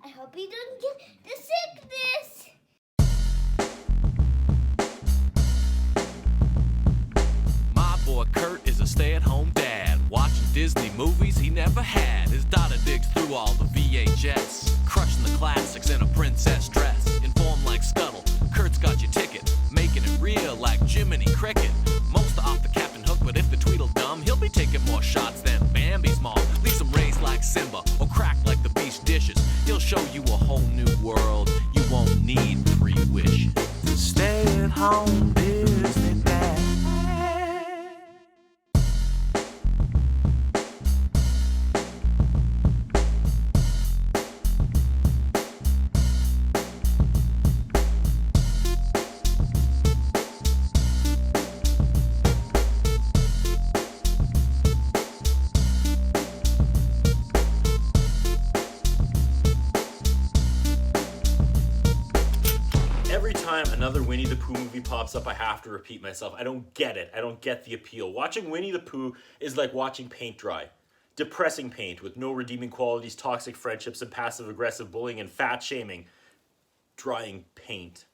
I hope you don't get the sickness. My boy Kurt is a stay-at-home dad, watching Disney movies he never had. His daughter digs through all the VHS, crushing the classics in a princess dress. Informed like Scuttle, Kurt's got your ticket, making it real like Jiminy Cricket. Most off the Captain Hook, but if the Tweedledum, he'll be taking more shots than Bambi's mom. Leaves him raised like Simba, or cracked like the beast dishes. He'll show you a whole new world, you won't need 3 wishes. Stay-at-home Disney dad. Every time another Winnie the Pooh movie pops up, I have to repeat myself. I don't get it. I don't get the appeal. Watching Winnie the Pooh is like watching paint dry. Depressing paint with no redeeming qualities, toxic friendships, and passive-aggressive bullying and fat shaming. Drying paint.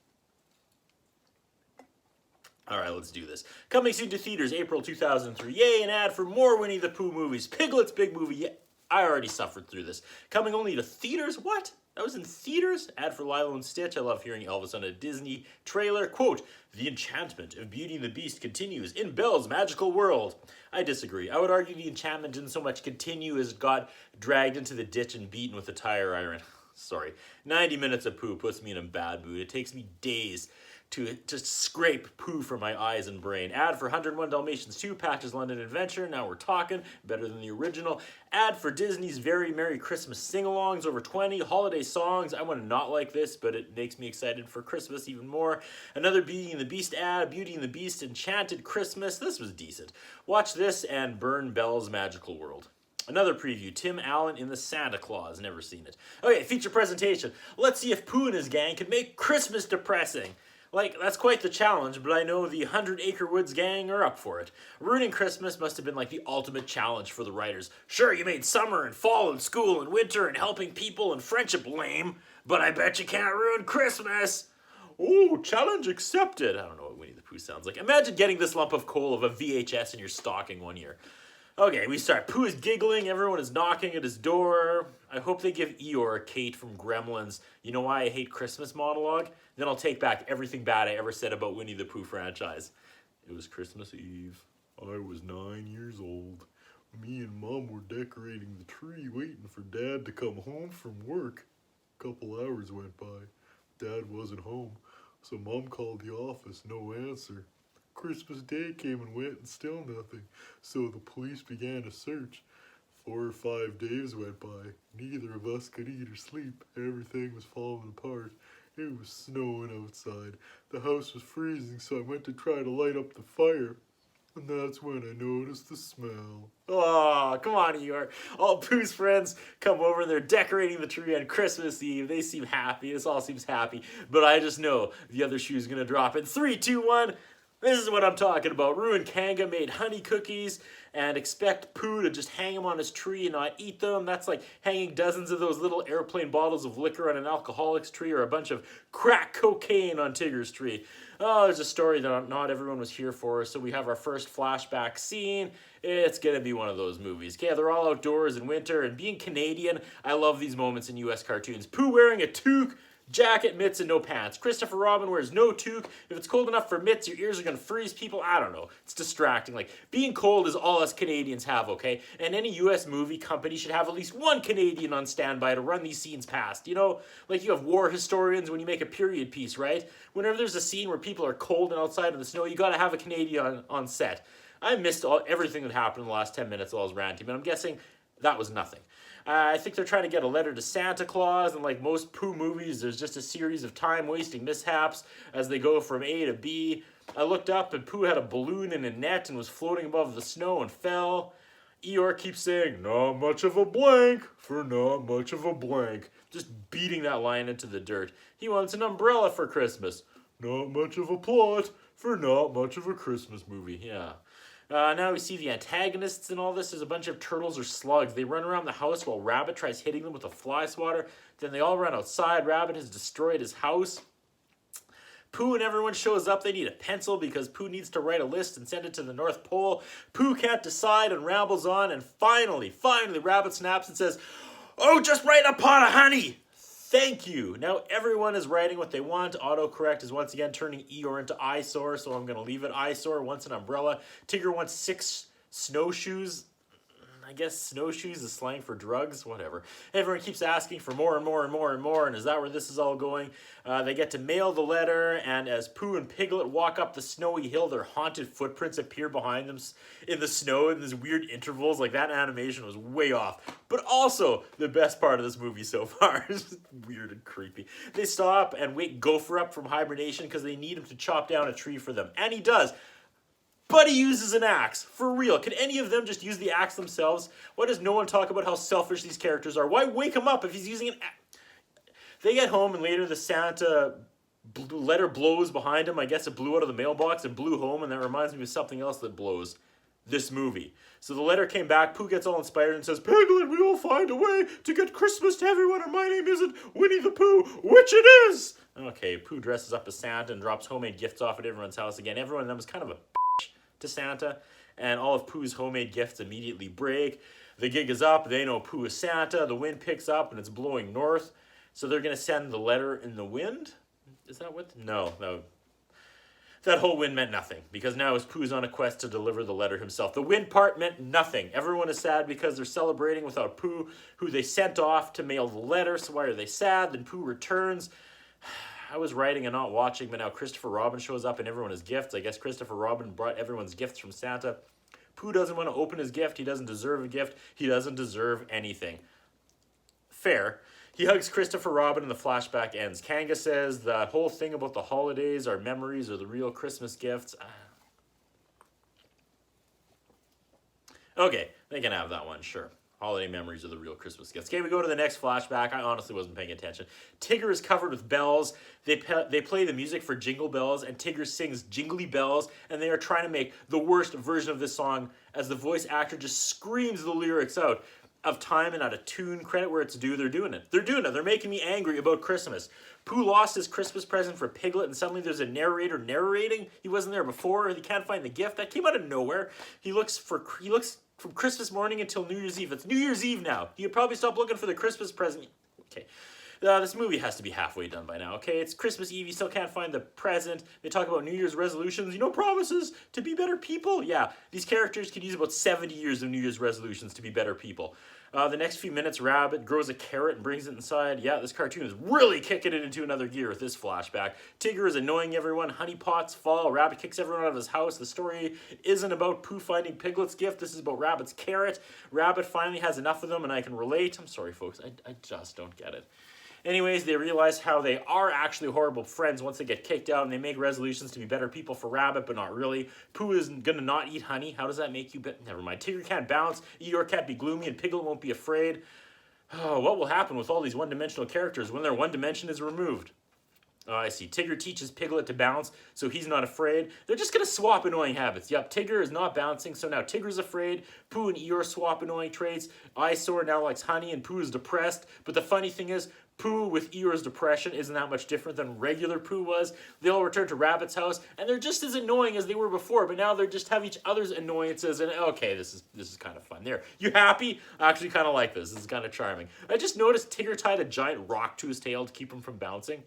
Alright, let's do this. Coming soon to theaters, April 2003. Yay, an ad for more Winnie the Pooh movies. Piglet's big movie. Yeah, I already suffered through this. Coming only to theaters? What? That was in theaters? Ad for Lilo and Stitch. I love hearing Elvis on a Disney trailer. Quote, the enchantment of Beauty and the Beast continues in Belle's magical world. I disagree. I would argue the enchantment didn't so much continue as it got dragged into the ditch and beaten with a tire iron. Sorry. 90 minutes of Pooh puts me in a bad mood. It takes me days to just scrape Pooh from my eyes and brain. Ad for 101 Dalmatians 2, Patch's London Adventure. Now we're talking. Better than the original. Ad for Disney's Very Merry Christmas sing-alongs, over 20 holiday songs. I want to not like this, but it makes me excited for Christmas even more. Another Beauty and the Beast ad, Beauty and the Beast Enchanted Christmas. This was decent. Watch this and burn Belle's Magical World. Another preview, Tim Allen in the Santa Claus. Never seen it. Okay, feature presentation. Let's see if Pooh and his gang can make Christmas depressing. Like, that's quite the challenge, but I know the 100 Acre Woods gang are up for it. Ruining Christmas must have been like the ultimate challenge for the writers. Sure, you made summer and fall and school and winter and helping people and friendship lame, but I bet you can't ruin Christmas. Oh, challenge accepted. I don't know what Winnie the Pooh sounds like. Imagine getting this lump of coal of a VHS in your stocking one year. Okay, we start. Pooh is giggling. Everyone is knocking at his door. I hope they give Eeyore a Kate from Gremlins, you know why I hate Christmas monologue? Then I'll take back everything bad I ever said about Winnie the Pooh franchise. It was Christmas Eve. I was 9 years old. Me and Mom were decorating the tree, waiting for Dad to come home from work. A couple hours went by. Dad wasn't home, so Mom called the office, no answer. Christmas Day came and went and still nothing, so the police began a search. 4 or 5 days went by. Neither of us could eat or sleep. Everything was falling apart. It was snowing outside. The house was freezing, so I went to try to light up the fire. And that's when I noticed the smell. Oh, come on, Eeyore. All Pooh's friends come over and they're decorating the tree on Christmas Eve. They seem happy. This all seems happy. But I just know the other shoe's gonna drop in 3, 2, 1. This is what I'm talking about. Roo and Kanga made honey cookies and expect Pooh to just hang them on his tree and not eat them. That's like hanging dozens of those little airplane bottles of liquor on an alcoholic's tree or a bunch of crack cocaine on Tigger's tree. Oh, there's a story that not everyone was here for, so we have our first flashback scene. It's gonna be one of those movies. Okay, they're all outdoors in winter, and being Canadian, I love these moments in US cartoons. Pooh wearing a toque, jacket, mitts, and no pants. Christopher Robin wears no toque. If it's cold enough for mitts, your ears are gonna freeze people. I don't know. It's distracting. Like, being cold is all us Canadians have, okay? And any US movie company should have at least one Canadian on standby to run these scenes past. You know, like you have war historians when you make a period piece, right? Whenever there's a scene where people are cold and outside in the snow, you gotta have a Canadian on set. I missed everything that happened in the last 10 minutes while I was ranting, but I'm guessing that was nothing. I think they're trying to get a letter to Santa Claus, and like most Pooh movies, there's just a series of time-wasting mishaps as they go from A to B. I looked up, and Pooh had a balloon in a net and was floating above the snow and fell. Eeyore keeps saying, not much of a blank for not much of a blank. Just beating that line into the dirt. He wants an umbrella for Christmas. Not much of a plot for not much of a Christmas movie, yeah. Now we see the antagonists in all this. There's a bunch of turtles or slugs. They run around the house while Rabbit tries hitting them with a fly swatter. Then they all run outside. Rabbit has destroyed his house. Pooh and everyone shows up. They need a pencil because Pooh needs to write a list and send it to the North Pole. Pooh can't decide and rambles on. And finally, Rabbit snaps and says, "Oh, just write a pot of honey. Thank you." Now everyone is writing what they want. Autocorrect is once again turning Eeyore into eyesore, so I'm going to leave it eyesore. Wants an umbrella. Tigger wants 6 snowshoes. I guess snowshoes is slang for drugs, whatever. Everyone keeps asking for more and more and more and more, and is that where this is all going? They get to mail the letter, and as Pooh and Piglet walk up the snowy hill, their haunted footprints appear behind them in the snow in these weird intervals. Like, that animation was way off. But also, the best part of this movie so far is weird and creepy. They stop and wake Gopher up from hibernation because they need him to chop down a tree for them. And he does. But he uses an axe. For real. Can any of them just use the axe themselves? Why does no one talk about how selfish these characters are? Why wake him up if he's using an axe? They get home and later the Santa letter blows behind him. I guess it blew out of the mailbox and blew home, and that reminds me of something else that blows. This movie. So the letter came back. Pooh gets all inspired and says, "Piglet, we will find a way to get Christmas to everyone, and my name isn't Winnie the Pooh, which it is." Okay, Pooh dresses up as Santa and drops homemade gifts off at everyone's house again. Everyone of them is kind of a to Santa, and all of Pooh's homemade gifts immediately break. The gig is up. They know Pooh is Santa. The wind picks up and it's blowing north, so they're going to send the letter in the wind. Is that what? No. That whole wind meant nothing, because now Pooh's on a quest to deliver the letter himself. The wind part meant nothing. Everyone is sad because they're celebrating without Pooh, who they sent off to mail the letter. So why are they sad? Then Pooh returns. I was writing and not watching, but now Christopher Robin shows up and everyone has gifts. I guess Christopher Robin brought everyone's gifts from Santa. Pooh doesn't want to open his gift. He doesn't deserve a gift. He doesn't deserve anything. Fair. He hugs Christopher Robin and the flashback ends. Kanga says the whole thing about the holidays, our memories, are the real Christmas gifts. Okay, they can have that one, sure. Holiday memories are the real Christmas gifts. Okay, we go to the next flashback. I honestly wasn't paying attention. Tigger is covered with bells. They play the music for Jingle Bells, and Tigger sings Jingly Bells, and they are trying to make the worst version of this song as the voice actor just screams the lyrics out of time and out of tune. Credit where it's due. They're doing it. They're making me angry about Christmas. Pooh lost his Christmas present for Piglet, and suddenly there's a narrator narrating. He wasn't there before. He can't find the gift. That came out of nowhere. He looks from Christmas morning until New Year's Eve. It's New Year's Eve now. You probably stop looking for the Christmas present. Okay. This movie has to be halfway done by now, okay? It's Christmas Eve. You still can't find the present. They talk about New Year's resolutions. Promises to be better people. Yeah, these characters could use about 70 years of New Year's resolutions to be better people. The next few minutes, Rabbit grows a carrot and brings it inside. Yeah, this cartoon is really kicking it into another gear with this flashback. Tigger is annoying everyone. Honey pots fall. Rabbit kicks everyone out of his house. The story isn't about Pooh finding Piglet's gift. This is about Rabbit's carrot. Rabbit finally has enough of them, and I can relate. I'm sorry, folks. I just don't get it. Anyways, they realize how they are actually horrible friends once they get kicked out, and they make resolutions to be better people for Rabbit, but not really. Pooh is gonna not eat honey. How does that make you never mind. Tigger can't bounce, Eeyore can't be gloomy, and Piglet won't be afraid. Oh, what will happen with all these one-dimensional characters when their one dimension is removed? Oh, I see. Tigger teaches Piglet to bounce, so he's not afraid. They're just going to swap annoying habits. Yep, Tigger is not bouncing, so now Tigger's afraid. Pooh and Eeyore swap annoying traits. Eyesore now likes honey, and Pooh is depressed. But the funny thing is, Pooh with Eeyore's depression isn't that much different than regular Pooh was. They all return to Rabbit's house, and they're just as annoying as they were before, but now they just have each other's annoyances, and okay, this is kind of fun. There. You happy? I actually kind of like this. This is kind of charming. I just noticed Tigger tied a giant rock to his tail to keep him from bouncing.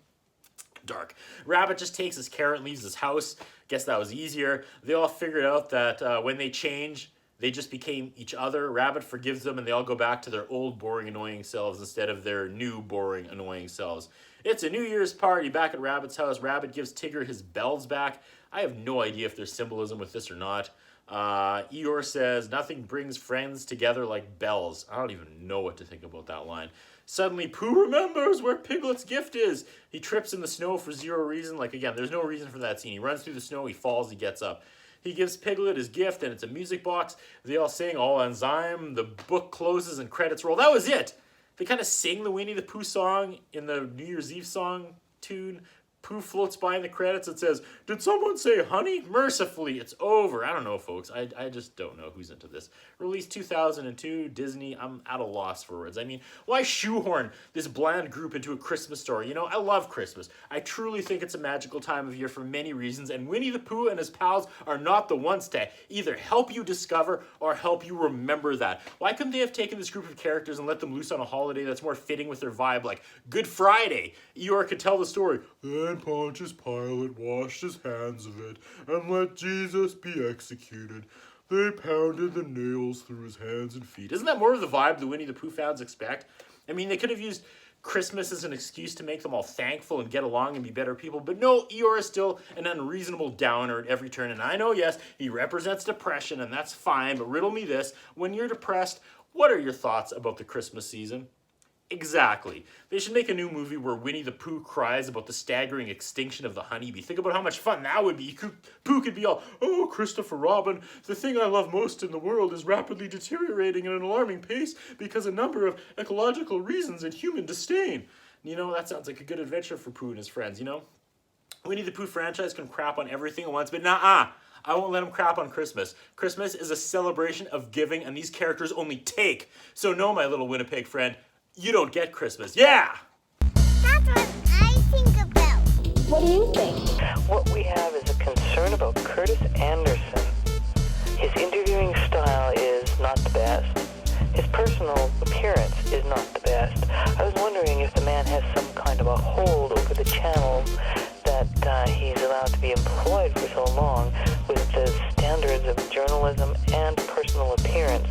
Dark. Rabbit just takes his carrot and leaves his house. Guess that was easier. They all figured out that when they change, they just became each other. Rabbit forgives them, and they all go back to their old, boring, annoying selves instead of their new, boring, annoying selves. It's a New Year's party back at Rabbit's house. Rabbit gives Tigger his bells back. I have no idea if there's symbolism with this or not. Eeyore says, "Nothing brings friends together like bells." I don't even know what to think about that line. Suddenly, Pooh remembers where Piglet's gift is. He trips in the snow for zero reason. Like, again, there's no reason for that scene. He runs through the snow, he falls, he gets up. He gives Piglet his gift, and it's a music box. They all sing All Enzyme. The book closes and credits roll. That was it. They kind of sing the Winnie the Pooh song in the New Year's Eve song tune, Pooh floats by in the credits. It says, "Did someone say honey? Mercifully, it's over." I don't know, folks. I just don't know who's into this. Released 2002, Disney. I'm at a loss for words. I mean, why shoehorn this bland group into a Christmas story? You know, I love Christmas. I truly think it's a magical time of year for many reasons, and Winnie the Pooh and his pals are not the ones to either help you discover or help you remember that. Why couldn't they have taken this group of characters and let them loose on a holiday that's more fitting with their vibe, like Good Friday? Eeyore could tell the story, "Then Pontius Pilate washed his hands of it and let Jesus be executed. They pounded the nails through his hands and feet." Isn't that more of the vibe the Winnie the Pooh fans expect? I mean, they could have used Christmas as an excuse to make them all thankful and get along and be better people, but no, Eeyore is still an unreasonable downer at every turn. And I know, yes, he represents depression, and that's fine, but riddle me this. When you're depressed, what are your thoughts about the Christmas season? Exactly. They should make a new movie where Winnie the Pooh cries about the staggering extinction of the honeybee. Think about how much fun that would be. Pooh could be all, "Oh, Christopher Robin, the thing I love most in the world is rapidly deteriorating at an alarming pace because a number of ecological reasons and human disdain." You know, that sounds like a good adventure for Pooh and his friends, you know? Winnie the Pooh franchise can crap on everything at once, but nah-uh. I won't let them crap on Christmas. Christmas is a celebration of giving, and these characters only take. So no, my little Winnipeg friend, you don't get Christmas. Yeah! That's what I think about. What do you think? What we have is a concern about Curtis Anderson. His interviewing style is not the best. His personal appearance is not the best. I was wondering if the man has some kind of a hold over the channels that he's allowed to be employed for so long with the standards of journalism and personal appearance